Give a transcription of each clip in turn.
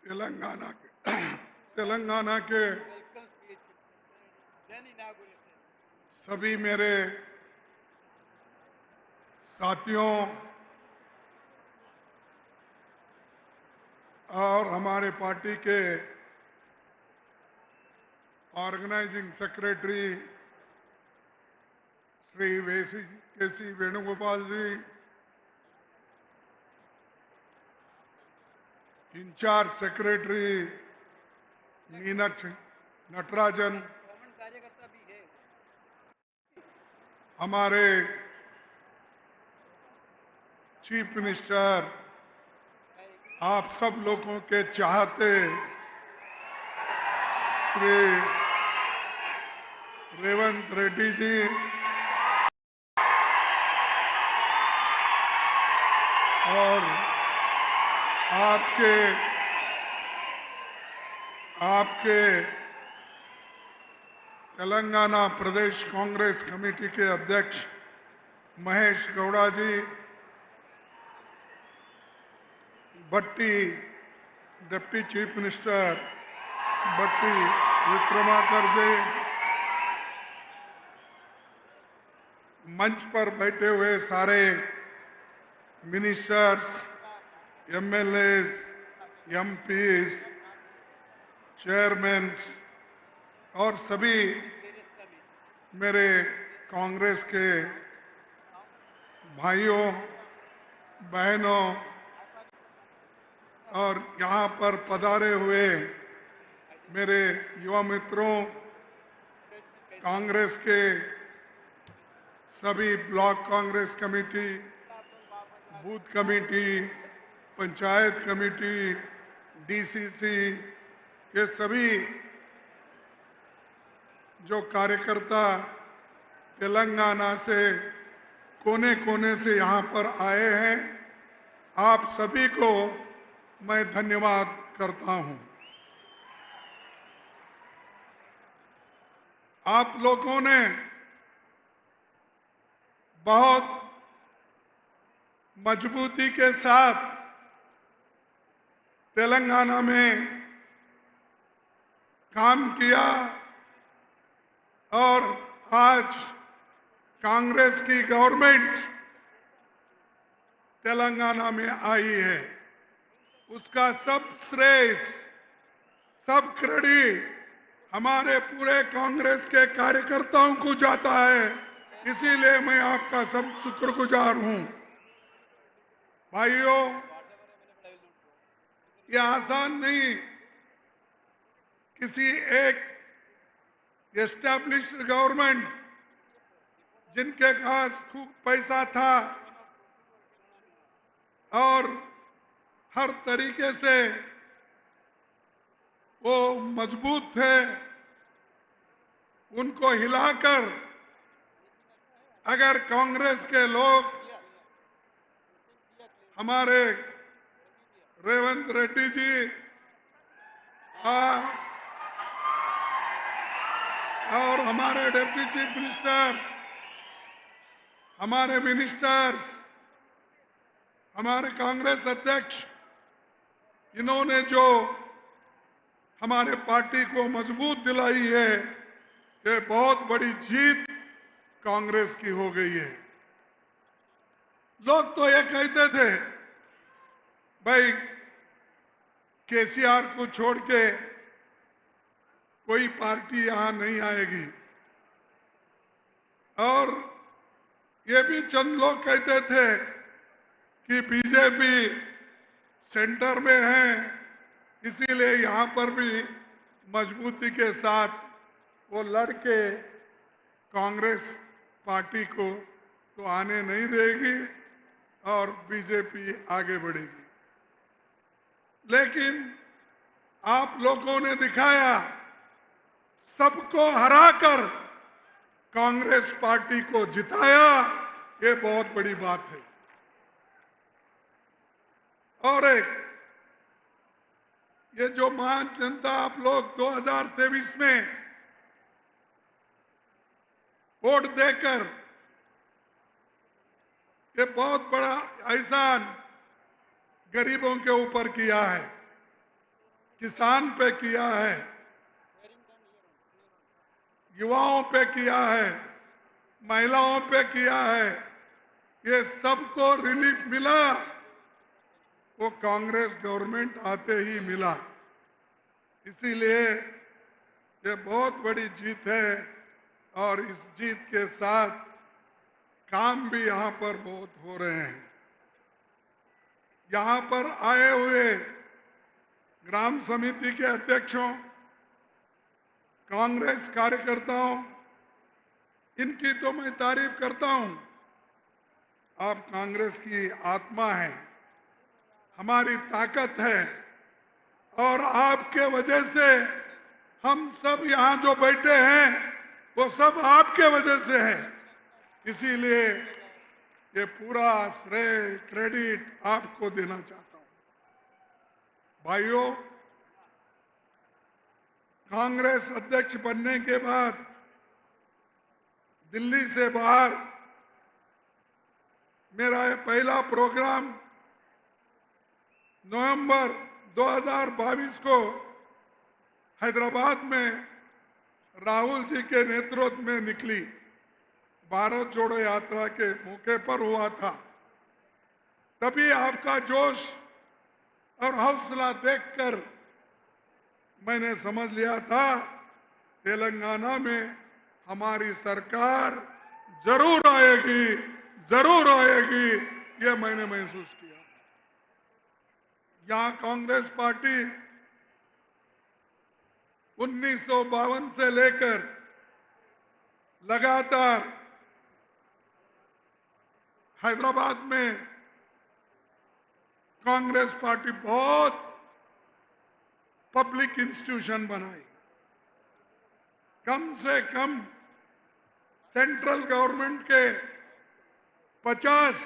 तेलंगाना के सभी मेरे साथियों और हमारे पार्टी के ऑर्गेनाइजिंग सेक्रेटरी श्री के सी वेणुगोपाल जी, इंचार्ज सेक्रेटरी मीनाक्षी नटराजन, हमारे चीफ मिनिस्टर, आप सब लोगों के चाहते श्री रेवंत रेड्डी जी, और आपके तेलंगाना प्रदेश कांग्रेस कमेटी के अध्यक्ष महेश गौड़ा जी, भट्टी डिप्टी चीफ मिनिस्टर भट्टी विक्रमाकर जी, मंच पर बैठे हुए सारे मिनिस्टर्स, एमएलएज, एमपीज, चेयरमैन और सभी मेरे कांग्रेस के भाइयों बहनों और यहाँ पर पधारे हुए मेरे युवा मित्रों, कांग्रेस के सभी block Congress committee, booth committee, panchayat committee, DCC, ये सभी जो कार्यकर्ता तेलंगाना से कोने कोने से यहाँ पर आए हैं, आप सभी को मैं धन्यवाद करता हूं। आप लोगों ने बहुत मजबूती के साथ तेलंगाना में काम किया और आज कांग्रेस की गवर्नमेंट तेलंगाना में आई है। उसका सब श्रेय, सब क्रेडिट हमारे पूरे कांग्रेस के कार्यकर्ताओं को जाता है। इसीलिए मैं आपका सब शुक्रगुजार हूं। भाइयों, ये आसान नहीं, किसी एक एस्टैब्लिश्ड गवर्नमेंट जिनके पास खूब पैसा था और हर तरीके से वो मजबूत थे, उनको हिलाकर अगर कांग्रेस के लोग हमारे रेवंत रेड्डी जी और हमारे डिप्टी चीफ मिनिस्टर, हमारे मिनिस्टर्स, हमारे कांग्रेस अध्यक्ष, इन्होंने जो हमारे पार्टी को मजबूत दिलाई है, ये बहुत बड़ी जीत कांग्रेस की हो गई है। लोग तो ये कहते थे भाई केसीआर को छोड़ के कोई पार्टी यहां नहीं आएगी, और ये भी चंद लोग कहते थे कि बीजेपी सेंटर में है, इसीलिए यहां पर भी मजबूती के साथ वो लड़के कांग्रेस पार्टी को तो आने नहीं देगी और बीजेपी आगे बढ़ेगी। लेकिन आप लोगों ने दिखाया, सबको हराकर कांग्रेस पार्टी को जिताया, ये बहुत बड़ी बात है। और एक ये जो महान जनता आप लोग 2023 में वोट देकर ये बहुत बड़ा एहसान गरीबों के ऊपर किया है। किसान पे किया है, युवाओं पे किया है, महिलाओं पे किया है, ये सबको रिलीफ मिला, वो कांग्रेस गवर्नमेंट आते ही मिला। इसीलिए ये बहुत बड़ी जीत है और इस जीत के साथ काम भी यहां पर बहुत हो रहे हैं। यहां पर आए हुए ग्राम समिति के अध्यक्षों, कांग्रेस कार्यकर्ताओं, इनकी तो मैं तारीफ करता हूं। आप कांग्रेस की आत्मा है, हमारी ताकत है और आपके वजह से हम सब यहां जो बैठे हैं वो सब आपके वजह से है। इसीलिए ये पूरा श्रेय, क्रेडिट आपको देना चाहता हूं। भाइयों, कांग्रेस अध्यक्ष बनने के बाद दिल्ली से बाहर मेरा ये पहला प्रोग्राम नवंबर 2022 को हैदराबाद में राहुल जी के नेतृत्व में निकली भारत जोड़ो यात्रा के मौके पर हुआ था। तभी आपका जोश और हौसला देखकर मैंने समझ लिया था तेलंगाना में हमारी सरकार जरूर आएगी, जरूर आएगी, ये मैंने महसूस किया। यहां कांग्रेस पार्टी 1952 से लेकर लगातार हैदराबाद में कांग्रेस पार्टी बहुत पब्लिक इंस्टीट्यूशन बनाई। कम से कम सेंट्रल गवर्नमेंट के 50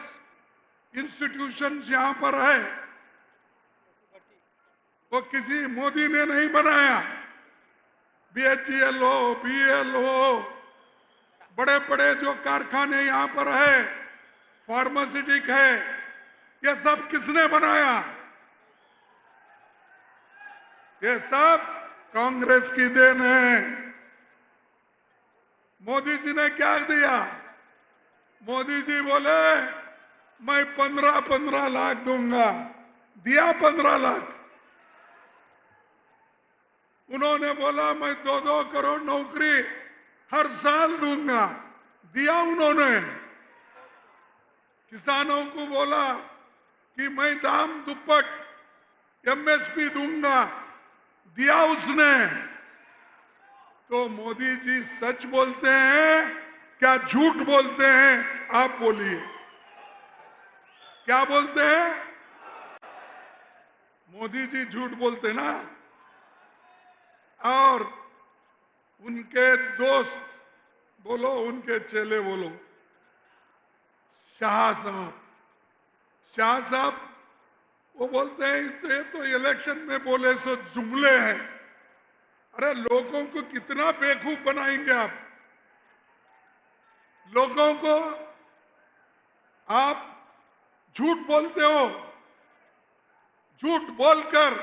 इंस्टीट्यूशंस यहां पर है, वो किसी मोदी ने नहीं बनाया। बीएचईएल हो, बीएल हो, बड़े बड़े जो कारखाने यहां पर है, फार्मास्यूटिक है, ये सब किसने बनाया? ये सब कांग्रेस की देन है। मोदी जी ने क्या दिया? मोदी जी बोले मैं 15-15 लाख दूंगा, दिया 15 लाख। उन्होंने बोला मैं 2-2 करोड़ नौकरी हर साल दूंगा, दिया उन्होंने। किसानों को बोला कि मैं दाम दुप्पट एमएसपी दूंगा, दिया उसने। तो मोदी जी सच बोलते हैं क्या झूठ बोलते हैं? आप बोलिए, क्या बोलते हैं? मोदी जी झूठ बोलते ना। और उनके दोस्त बोलो, उनके चेले बोलो, शाह साहब वो बोलते हैं ये तो इलेक्शन में बोले सो जुमले हैं। अरे लोगों को कितना बेवकूफ बनाएंगे आप? लोगों को आप झूठ बोलते हो, झूठ बोलकर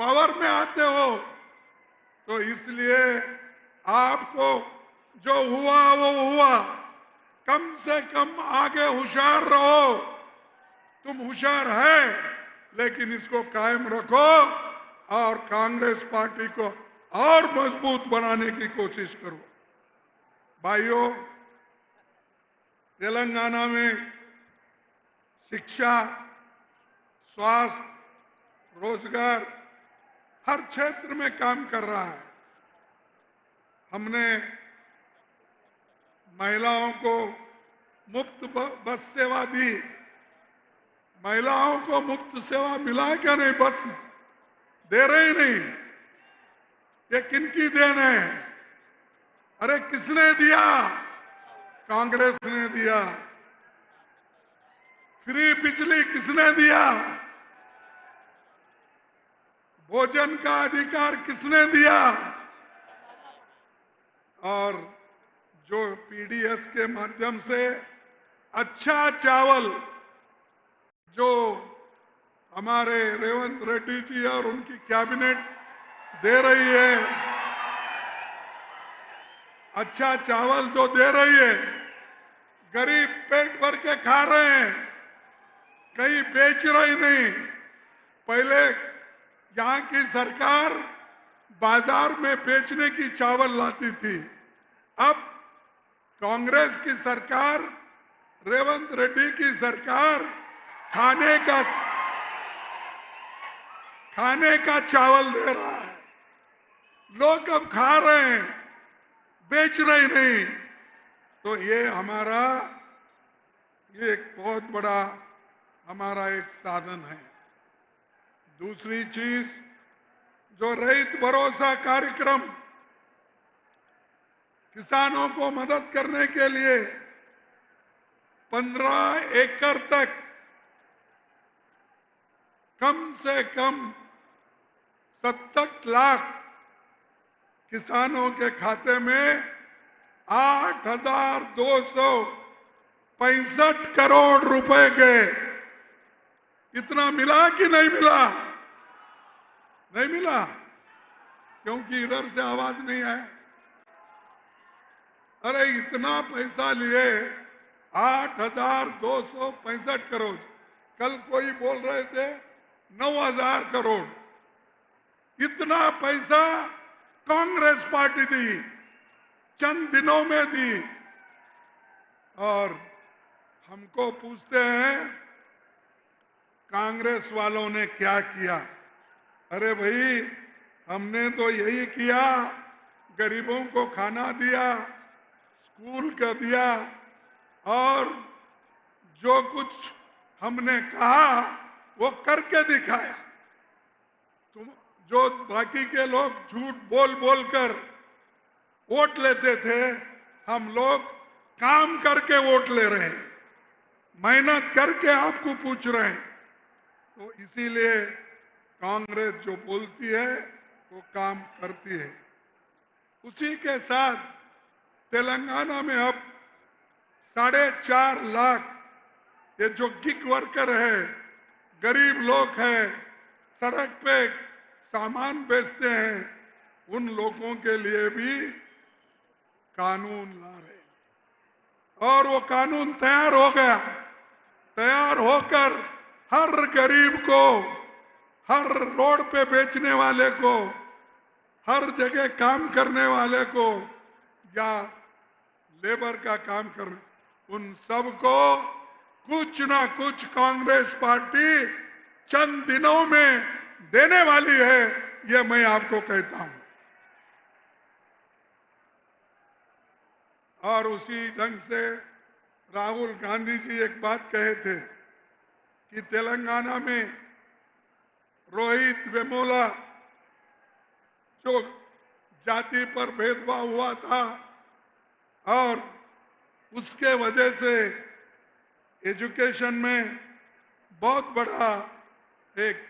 पावर में आते हो। तो इसलिए आपको जो हुआ वो हुआ, कम से कम आगे होशियार रहो। तुम होशियार है, लेकिन इसको कायम रखो और कांग्रेस पार्टी को और मजबूत बनाने की कोशिश करो। भाइयों, तेलंगाना में शिक्षा, स्वास्थ्य, रोजगार हर क्षेत्र में काम कर रहा है। हमने महिलाओं को मुफ्त बस सेवा दी। महिलाओं को मुफ्त सेवा मिला है क्या? नहीं, बस दे रहे ही नहीं। ये किनकी देन है? अरे किसने दिया? कांग्रेस ने दिया। फ्री बिजली किसने दिया? भोजन का अधिकार किसने दिया? और जो पीडीएस के माध्यम से अच्छा चावल जो हमारे रेवंत रेड्डी जी और उनकी कैबिनेट दे रही है, अच्छा चावल जो दे रही है, गरीब पेट भर के खा रहे हैं, कहीं बेच रही नहीं। पहले यहाँ की सरकार बाजार में बेचने की चावल लाती थी, अब कांग्रेस की सरकार, रेवंत रेड्डी की सरकार खाने का चावल दे रहा है। लोग अब खा रहे हैं, बेच रहे नहीं। तो ये एक बहुत बड़ा हमारा एक साधन है। दूसरी चीज, जो रैत भरोसा कार्यक्रम किसानों को मदद करने के लिए 15 एकड़ तक कम से कम 70 लाख किसानों के खाते में 8,265 करोड़ रुपए गए। इतना मिला कि नहीं मिला? नहीं मिला, क्योंकि इधर से आवाज नहीं आया। अरे इतना पैसा लिए, 8,265 करोड़। कल कोई बोल रहे थे 9,000 करोड़। इतना पैसा कांग्रेस पार्टी दी, चंद दिनों में दी। और हमको पूछते हैं कांग्रेस वालों ने क्या किया? अरे भाई, हमने तो यही किया, गरीबों को खाना दिया, स्कूल का दिया, और जो कुछ हमने कहा वो करके दिखाया। तुम जो बाकी के लोग झूठ बोल बोल कर वोट लेते थे, हम लोग काम करके वोट ले रहे हैं, मेहनत करके आपको पूछ रहे हैं। तो इसीलिए कांग्रेस जो बोलती है वो काम करती है। उसी के साथ तेलंगाना में अब 4.5 लाख ये जो गिग वर्कर है, गरीब लोग हैं, सड़क पे सामान बेचते हैं, उन लोगों के लिए भी कानून ला रहे हैं। और वो कानून तैयार हो गया। तैयार होकर हर गरीब को, हर रोड पे बेचने वाले को, हर जगह काम करने वाले को, या लेबर का काम कर, उन सबको कुछ ना कुछ कांग्रेस पार्टी चंद दिनों में देने वाली है, ये मैं आपको कहता हूं। और उसी ढंग से राहुल गांधी जी एक बात कहे थे कि तेलंगाना में रोहित वेमुला जो जाति पर भेदभाव हुआ था और उसके वजह से एजुकेशन में बहुत बड़ा एक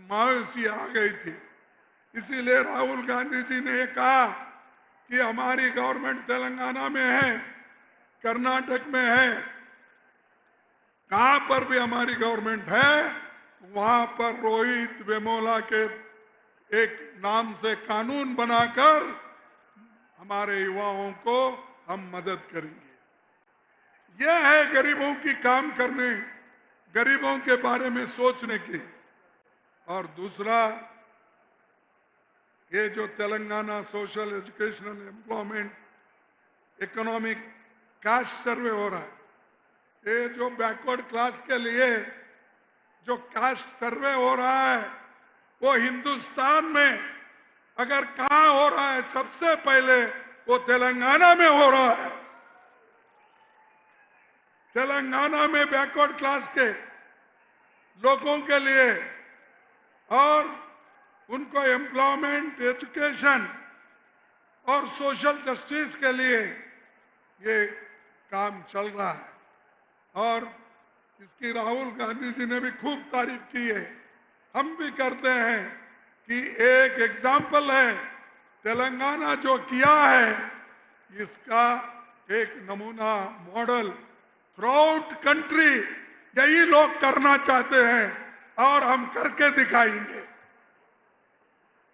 मायूसी आ गई थी। इसीलिए राहुल गांधी जी ने कहा कि हमारी गवर्नमेंट तेलंगाना में है, कर्नाटक में है, कहां पर भी हमारी गवर्नमेंट है, वहां पर रोहित वेमुला के एक नाम से कानून बनाकर हमारे युवाओं को हम मदद करेंगे। यह है गरीबों की काम करने, गरीबों के बारे में सोचने की। और दूसरा, ये जो Telangana social educational employment economic cast सर्वे हो रहा है, ये जो बैकवर्ड क्लास के लिए जो कास्ट सर्वे हो रहा है, वो हिंदुस्तान में अगर कहां हो रहा है सबसे पहले वो तेलंगाना में हो रहा है। तेलंगाना में बैकवर्ड क्लास के लोगों के लिए और उनको एम्प्लॉयमेंट, एजुकेशन और सोशल जस्टिस के लिए ये काम चल रहा है। और इसकी राहुल गांधी जी ने भी खूब तारीफ की है, हम भी करते हैं कि एक एग्जाम्पल है, तेलंगाना जो किया है इसका एक नमूना, मॉडल थ्रू आउट कंट्री यही लोग करना चाहते हैं। और हम करके दिखाएंगे।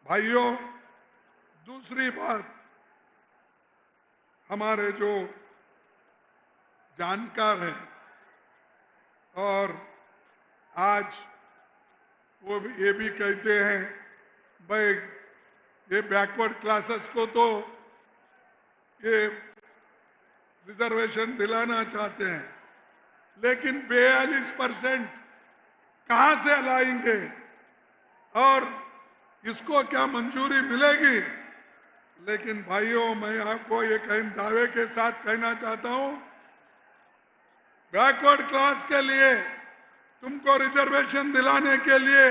भाइयों, दूसरी बात, हमारे जो जानकार हैं और आज वो भी ये भी कहते हैं भाई ये बैकवर्ड क्लासेस को तो ये रिजर्वेशन दिलाना चाहते हैं, लेकिन 42% कहां से लाएंगे और इसको क्या मंजूरी मिलेगी? लेकिन भाइयों, मैं आपको ये दावे के साथ कहना चाहता हूं, बैकवर्ड क्लास के लिए तुमको रिजर्वेशन दिलाने के लिए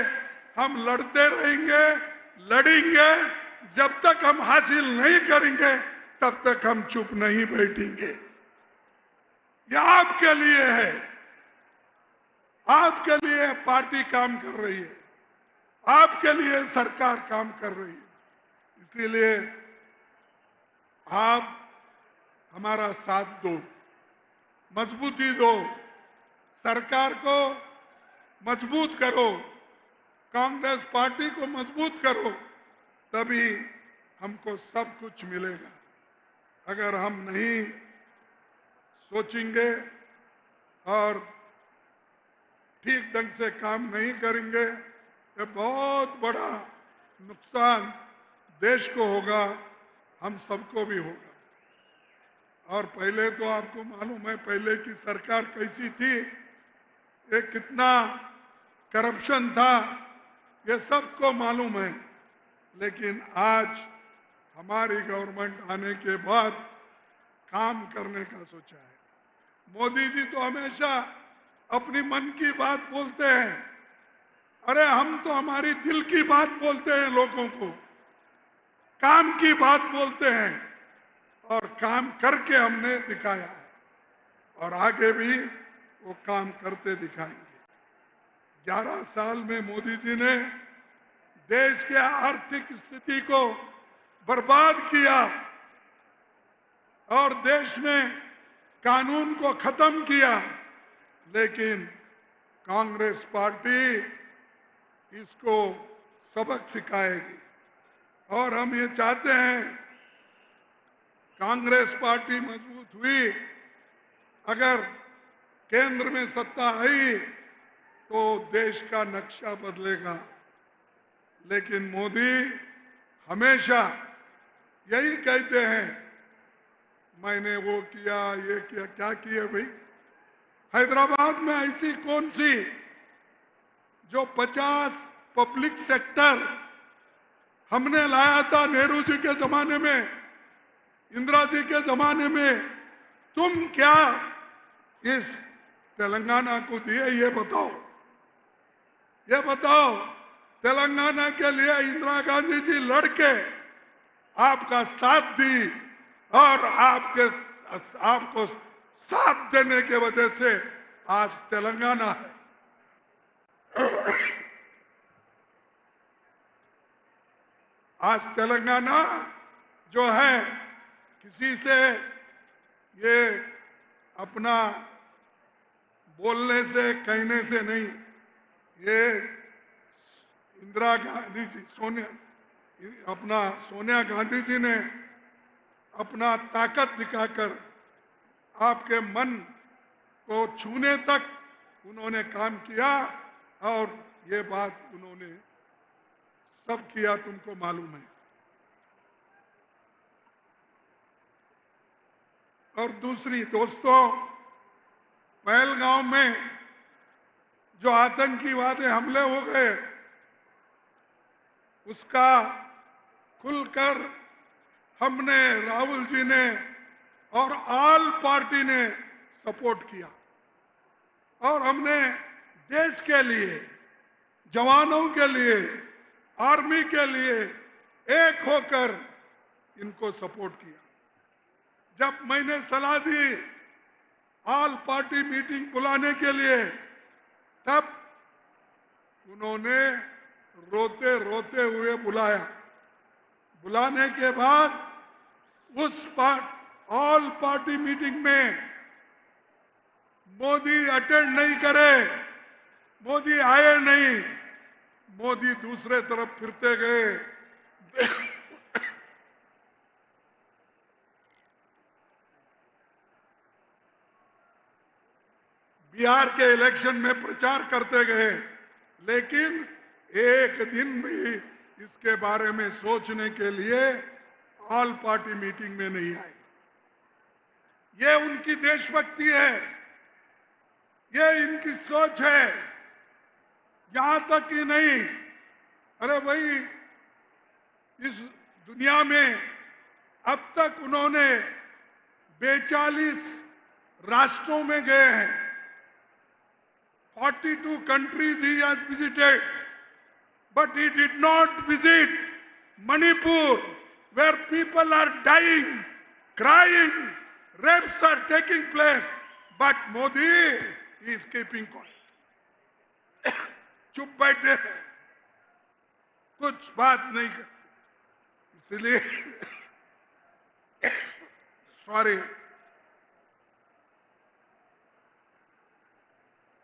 हम लड़ते रहेंगे, लड़ेंगे। जब तक हम हासिल नहीं करेंगे तब तक हम चुप नहीं बैठेंगे। यह आपके लिए है, आपके लिए पार्टी काम कर रही है, आपके लिए सरकार काम कर रही है। इसीलिए आप हमारा साथ दो, मजबूती दो, सरकार को मजबूत करो, कांग्रेस पार्टी को मजबूत करो, तभी हमको सब कुछ मिलेगा। अगर हम नहीं सोचेंगे और ठीक ढंग से काम नहीं करेंगे, ये बहुत बड़ा नुकसान देश को होगा, हम सबको भी होगा। और पहले तो आपको मालूम है पहले की सरकार कैसी थी, ये कितना करप्शन था, ये सबको मालूम है। लेकिन आज हमारी गवर्नमेंट आने के बाद काम करने का सोचा है। मोदी जी तो हमेशा अपनी मन की बात बोलते हैं, अरे हम तो हमारी दिल की बात बोलते हैं, लोगों को काम की बात बोलते हैं और काम करके हमने दिखाया है और आगे भी वो काम करते दिखाएंगे। 11 साल में मोदी जी ने देश के आर्थिक स्थिति को बर्बाद किया और देश में कानून को खत्म किया, लेकिन कांग्रेस पार्टी इसको सबक सिखाएगी। और हम ये चाहते हैं कांग्रेस पार्टी मजबूत हुई, अगर केंद्र में सत्ता आई तो देश का नक्शा बदलेगा। लेकिन मोदी हमेशा यही कहते हैं, मैंने वो किया, ये किया, क्या किया भाई? हैदराबाद में ऐसी कौन सी जो 50 पब्लिक सेक्टर हमने लाया था नेहरू जी के जमाने में, इंदिरा जी के जमाने में, तुम क्या इस तेलंगाना को दिए? ये बताओ, ये बताओ। तेलंगाना के लिए इंदिरा गांधी जी लड़के आपका साथ दी और आपको साथ देने के वजह से आज तेलंगाना है। आज तेलंगाना जो है, किसी से ये अपना बोलने से कहने से नहीं, ये इंदिरा गांधी जी, सोनिया गांधी जी ने अपना ताकत दिखाकर आपके मन को छूने तक उन्होंने काम किया और ये बात उन्होंने सब किया, तुमको मालूम है। और दूसरी, दोस्तों, पहलगांव में जो आतंकीवादी हमले हो गए, उसका खुलकर हमने, राहुल जी ने और ऑल पार्टी ने सपोर्ट किया और हमने देश के लिए, जवानों के लिए, आर्मी के लिए एक होकर इनको सपोर्ट किया। जब मैंने सलाह दी ऑल पार्टी मीटिंग बुलाने के लिए, तब उन्होंने रोते रोते हुए बुलाया। बुलाने के बाद उस ऑल पार्टी मीटिंग में मोदी अटेंड नहीं करे मोदी आए नहीं, मोदी दूसरे तरफ फिरते गए। बिहार के इलेक्शन में प्रचार करते गए, लेकिन एक दिन भी इसके बारे में सोचने के लिए ऑल पार्टी मीटिंग में नहीं आए। ये उनकी देशभक्ति है, ये इनकी सोच है। यहां तक कि नहीं, अरे भाई, इस दुनिया में अब तक उन्होंने 42 राष्ट्रों में गए हैं। 42 countries he has visited, but he did not visit Manipur, where people are dying, crying, rapes are taking place. But Modi is keeping quiet. चुप बैठे हैं, कुछ बात नहीं करते। इसलिए सॉरी,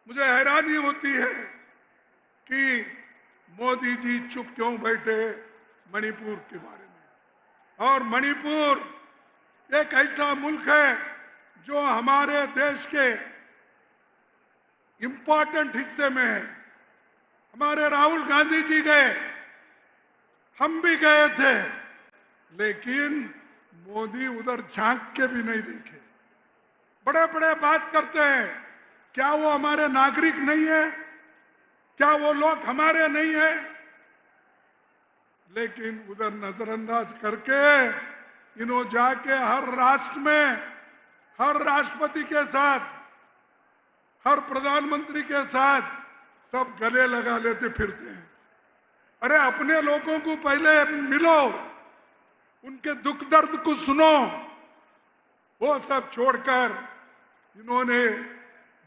मुझे हैरानी होती है कि मोदी जी चुप क्यों बैठे मणिपुर के बारे में। और मणिपुर एक ऐसा मुल्क है जो हमारे देश के इंपॉर्टेंट हिस्से में है। हमारे राहुल गांधी जी गए, हम भी गए थे, लेकिन मोदी उधर झांक के भी नहीं देखे। बड़े बड़े बात करते हैं, क्या वो हमारे नागरिक नहीं है? क्या वो लोग हमारे नहीं है? लेकिन उधर नजरअंदाज करके इन्हों जाके हर राष्ट्र में, हर राष्ट्रपति के साथ, हर प्रधानमंत्री के साथ सब गले लगा लेते फिरते हैं। अरे अपने लोगों को पहले मिलो, उनके दुख दर्द को सुनो। वो सब छोड़कर इन्होंने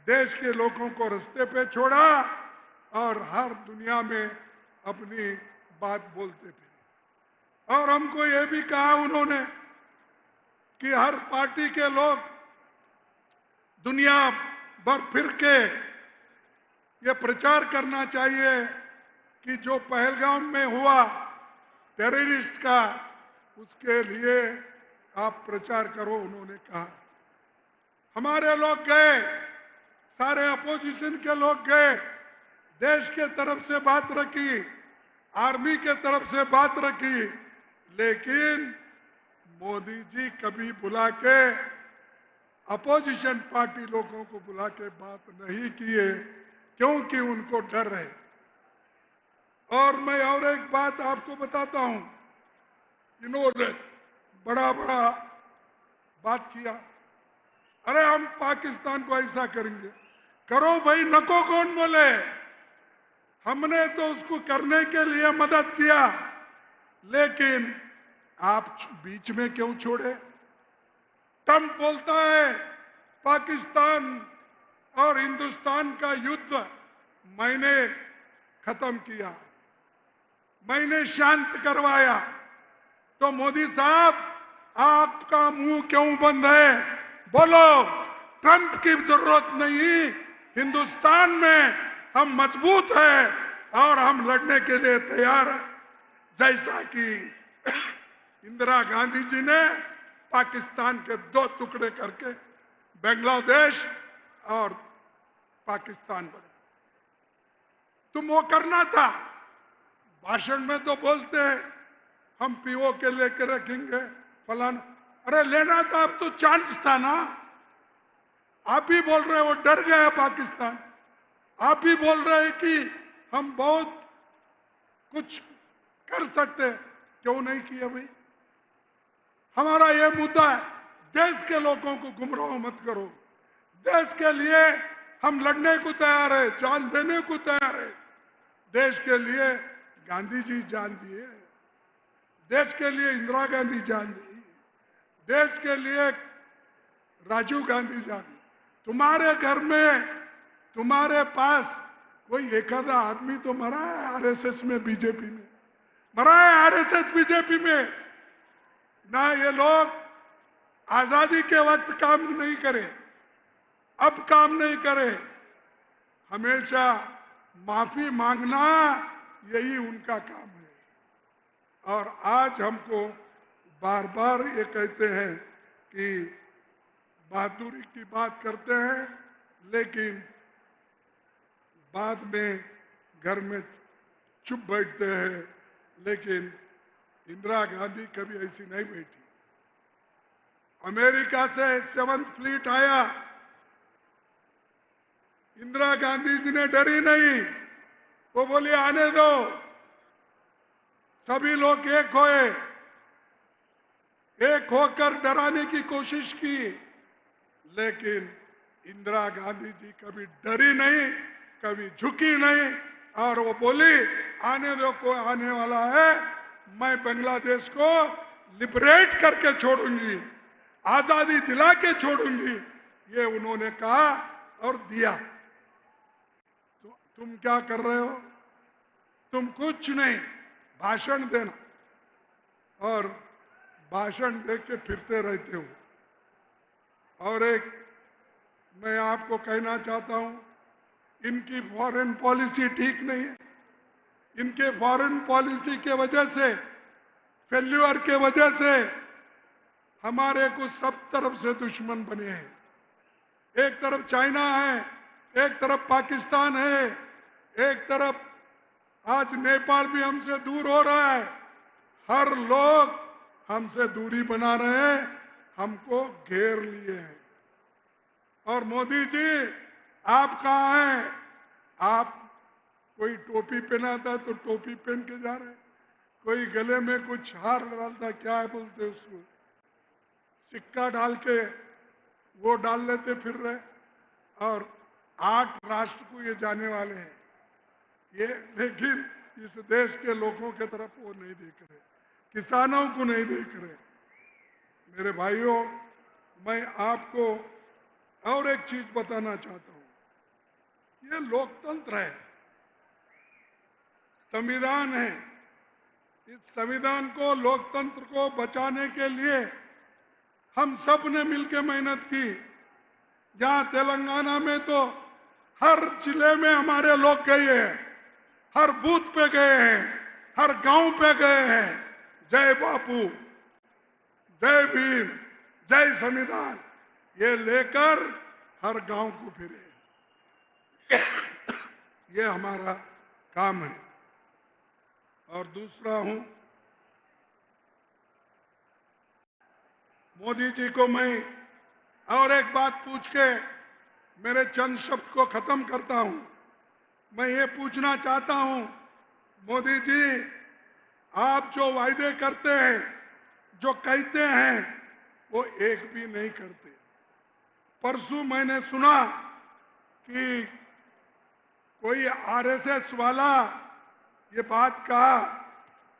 देश के लोगों को रास्ते पे छोड़ा और हर दुनिया में अपनी बात बोलते फिरे। और हमको ये भी कहा उन्होंने कि हर पार्टी के लोग दुनिया भर फिर के ये प्रचार करना चाहिए कि जो पहलगाम में हुआ टेररिस्ट का, उसके लिए आप प्रचार करो, उन्होंने कहा। हमारे लोग गए, सारे अपोजिशन के लोग गए, देश के तरफ से बात रखी, आर्मी के तरफ से बात रखी, लेकिन मोदी जी कभी बुला के अपोजिशन पार्टी लोगों को बुला के बात नहीं किए, क्योंकि उनको डर है। और मैं और एक बात आपको बताता हूं, इन्होंने बड़ा बड़ा बात किया, अरे हम पाकिस्तान को ऐसा करेंगे। करो भाई, नको कौन बोले? हमने तो उसको करने के लिए मदद किया, लेकिन आप बीच में क्यों छोड़े? ट्रंप बोलता है पाकिस्तान और हिंदुस्तान का युद्ध मैंने खत्म किया, मैंने शांत करवाया। तो मोदी साहब, आपका मुंह क्यों बंद है? बोलो, ट्रंप की जरूरत नहीं, हिंदुस्तान में हम मजबूत हैं और हम लड़ने के लिए तैयार हैं। जैसा कि इंदिरा गांधी जी ने पाकिस्तान के 2 टुकड़े करके बांग्लादेश और पाकिस्तान बने। तुम वो करना था। भाषण में तो बोलते हैं हम पीओ के लेके रखेंगे फलाना, अरे लेना था, अब तो चांस था ना। आप ही बोल रहे हो डर गया पाकिस्तान, आप ही बोल रहे हैं कि हम बहुत कुछ कर सकते, क्यों नहीं किया भाई? हमारा ये मुद्दा है, देश के लोगों को गुमराह मत करो। देश के लिए हम लड़ने को तैयार है, जान देने को तैयार है। देश के लिए गांधी जी जान दिए, देश के लिए इंदिरा गांधी जान दी, देश के लिए राजीव गांधी जान दी। तुम्हारे घर में, तुम्हारे पास कोई एक आधा आदमी तो मरा है आरएसएस में, बीजेपी में मरा है, आरएसएस बीजेपी में। ना ये लोग आजादी के वक्त काम नहीं करे, अब काम नहीं करे, हमेशा माफी मांगना यही उनका काम है। और आज हमको बार बार ये कहते हैं कि बहादुरी की बात करते हैं, लेकिन बाद में घर में चुप बैठते हैं। लेकिन इंदिरा गांधी कभी ऐसी नहीं बैठी। अमेरिका से 7th फ्लीट आया, इंदिरा गांधी जी ने डरी नहीं, वो बोली आने दो, सभी लोग एक होए, एक होकर डराने की कोशिश की, लेकिन इंदिरा गांधी जी कभी डरी नहीं, कभी झुकी नहीं, और वो बोली आने दो, कोई आने वाला है, मैं बांग्लादेश को लिबरेट करके छोड़ूंगी, आजादी दिला के छोड़ूंगी, ये उन्होंने कहा और दिया। तो तुम क्या कर रहे हो? तुम कुछ नहीं, भाषण देना और भाषण दे के फिरते रहते हो। और एक मैं आपको कहना चाहता हूं, इनकी फॉरेन पॉलिसी ठीक नहीं है। इनके फॉरेन पॉलिसी के वजह से, फेल्यूअर के वजह से हमारे को सब तरफ से दुश्मन बने हैं। एक तरफ चाइना है, एक तरफ पाकिस्तान है, एक तरफ आज नेपाल भी हमसे दूर हो रहा है। हर लोग हमसे दूरी बना रहे हैं, हमको घेर लिए हैं। और मोदी जी आप कहां हैं? आप कोई टोपी पहनाता तो टोपी पहन के जा रहे, कोई गले में कुछ हार डालता, क्या है बोलते उसको, सिक्का डाल के वो डाल लेते फिर रहे। और 8 राष्ट्र को ये जाने वाले हैं ये, लेकिन इस देश के लोगों के तरफ वो नहीं देख रहे, किसानों को नहीं देख रहे। मेरे भाइयों, मैं आपको और एक चीज बताना चाहता हूं। ये लोकतंत्र है, संविधान है। इस संविधान को, लोकतंत्र को बचाने के लिए हम सब ने मिलकर मेहनत की। यहां तेलंगाना में तो हर जिले में हमारे लोग गए हैं, हर बूथ पे गए हैं, हर गांव पे गए हैं। जय बापू, जय भीम, जय संविधान, ये लेकर हर गांव को फिरे। ये हमारा काम है। और दूसरा हूं, मोदी जी को मैं और एक बात पूछ के मेरे चंद शब्द को खत्म करता हूं। मैं ये पूछना चाहता हूं, मोदी जी आप जो वायदे करते हैं, जो कहते हैं, वो एक भी नहीं करते। परसों मैंने सुना कि कोई आरएसएस वाला ये बात कहा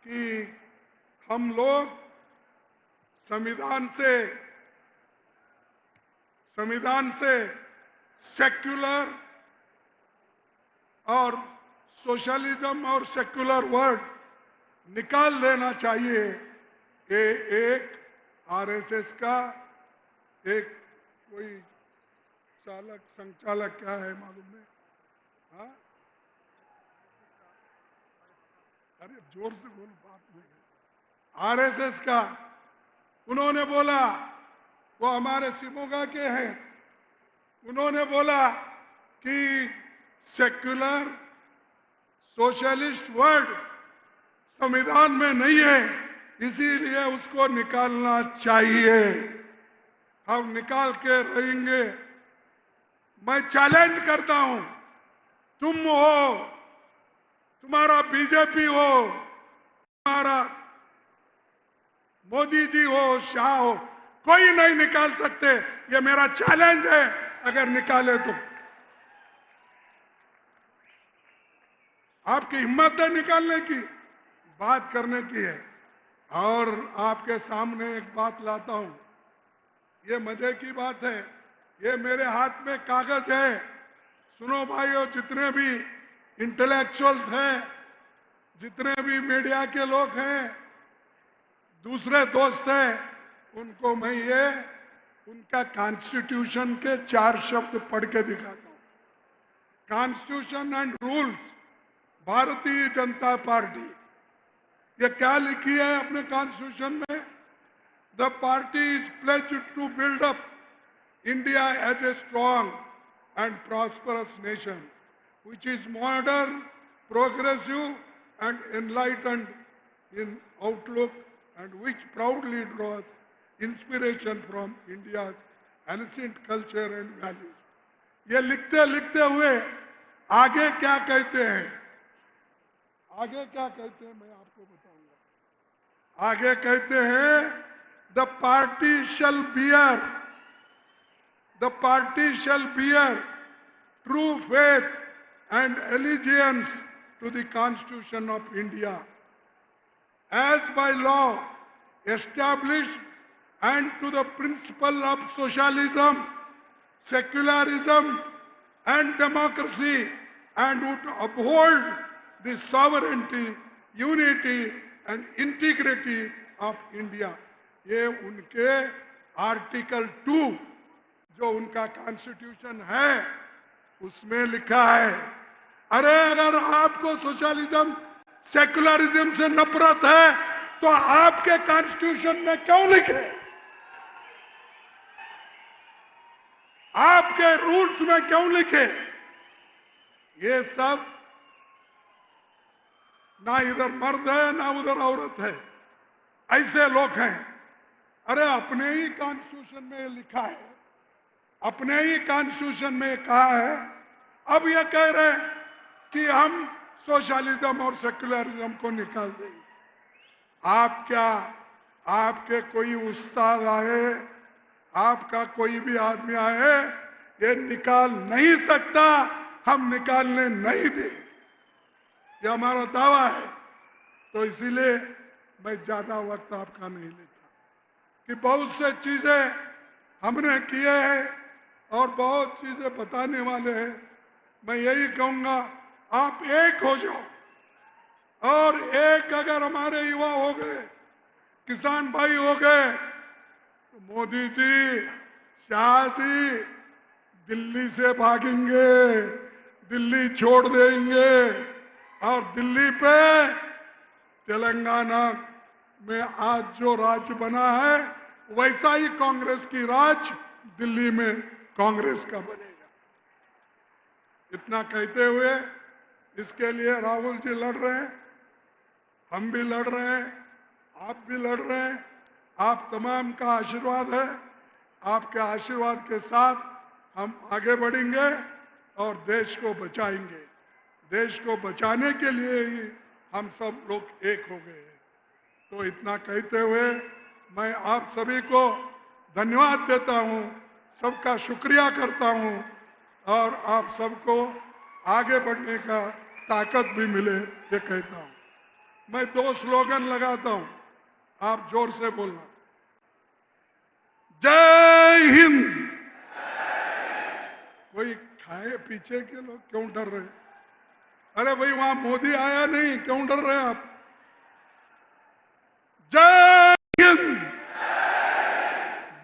कि हम लोग संविधान से सेक्युलर और सोशलिज्म और सेक्युलर वर्ड निकाल देना चाहिए। ये एक आरएसएस का एक कोई चालक, संचालक, क्या है मालूम नहीं, हाँ? अरे जोर से बोलो, बात नहीं। आरएसएस का उन्होंने बोला, वो हमारे शिमोगा के हैं, उन्होंने बोला कि सेक्युलर सोशलिस्ट वर्ड संविधान में नहीं है, इसीलिए उसको निकालना चाहिए। हम निकाल के रहेंगे। मैं चैलेंज करता हूं, तुम हो, तुम्हारा बीजेपी हो, तुम्हारा मोदी जी हो, शाह हो, कोई नहीं निकाल सकते। ये मेरा चैलेंज है, अगर निकाले तो। आपकी हिम्मत है निकालने की, बात करने की है। और आपके सामने एक बात लाता हूं, ये मजे की बात है। ये मेरे हाथ में कागज है। सुनो भाइयों, जितने भी इंटेलेक्चुअल्स हैं, जितने भी मीडिया के लोग हैं, दूसरे दोस्त हैं, उनको मैं ये उनका कॉन्स्टिट्यूशन के 4 शब्द पढ़ के दिखाता हूं। Constitution and rules, Bharatiya Janata party, ये क्या लिखी है अपने कॉन्स्टिट्यूशन में? The party is pledged to build up India as a strong and prosperous nation, which is modern, progressive, and enlightened in outlook, and which proudly draws inspiration from India's ancient culture and values. ये लिखते लिखते हुए आगे क्या कहते हैं? आगे क्या कहते हैं मैं आपको बताऊंगा। आगे कहते हैं, the party shall bear The party shall bear true faith and allegiance to the Constitution of India, as by law established, and to the principle of socialism, secularism, and democracy, and would uphold the sovereignty, unity, and integrity of India. ये उनके article 2 जो उनका constitution है उसमें लिखा है। अरे अगर आपको सोशलिज्म सेकुलरिज्म से नफरत है तो आपके कॉन्स्टिट्यूशन में क्यों लिखे? आपके रूल्स में क्यों लिखे? ये सब ना इधर मर्द है ना उधर औरत है, ऐसे लोग हैं। अरे अपने ही कॉन्स्टिट्यूशन में लिखा है, अपने ही कॉन्स्टिट्यूशन में कहा है, अब यह कह रहे हैं कि हम सोशलिज्म और सेक्युलरिज्म को निकाल देंगे। आप क्या, आपके कोई उस्ताद आए, आपका कोई भी आदमी आए, ये निकाल नहीं सकता, हम निकालने नहीं देंगे, ये हमारा दावा है। तो इसीलिए मैं ज्यादा वक्त आपका नहीं लेता कि बहुत से चीजें हमने किए हैं और बहुत चीजें बताने वाले हैं। मैं यही कहूंगा, आप एक हो जाओ, और एक अगर हमारे युवा हो गए, किसान भाई हो गए, तो मोदी जी, शाह जी दिल्ली से भागेंगे, दिल्ली छोड़ देंगे, और दिल्ली पे तेलंगाना में आज जो राज्य बना है वैसा ही कांग्रेस की राज दिल्ली में कांग्रेस का बनेगा। इतना कहते हुए इसके लिए राहुल जी लड़ रहे हैं, हम भी लड़ रहे हैं, आप भी लड़ रहे हैं। आप तमाम का आशीर्वाद है, आपके आशीर्वाद के साथ हम आगे बढ़ेंगे और देश को बचाएंगे। देश को बचाने के लिए ही हम सब लोग एक हो गए हैं। तो इतना कहते हुए मैं आप सभी को धन्यवाद देता हूं, सबका शुक्रिया करता हूं, और आप सबको आगे बढ़ने का ताकत भी मिले ये कहता हूं। मैं 2 स्लोगन लगाता हूं, आप जोर से बोलना। जय हिंद। कोई खाए पीछे के लोग क्यों डर रहे? अरे भाई वहां मोदी आया नहीं, क्यों डर रहे आप? जय हिंद,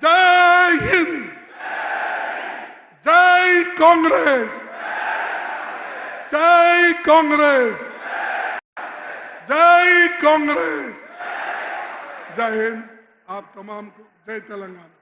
जय हिंद, जय कांग्रेस, जय कांग्रेस, जय कांग्रेस, जय हिंद। आप तमाम को जय तेलंगाना।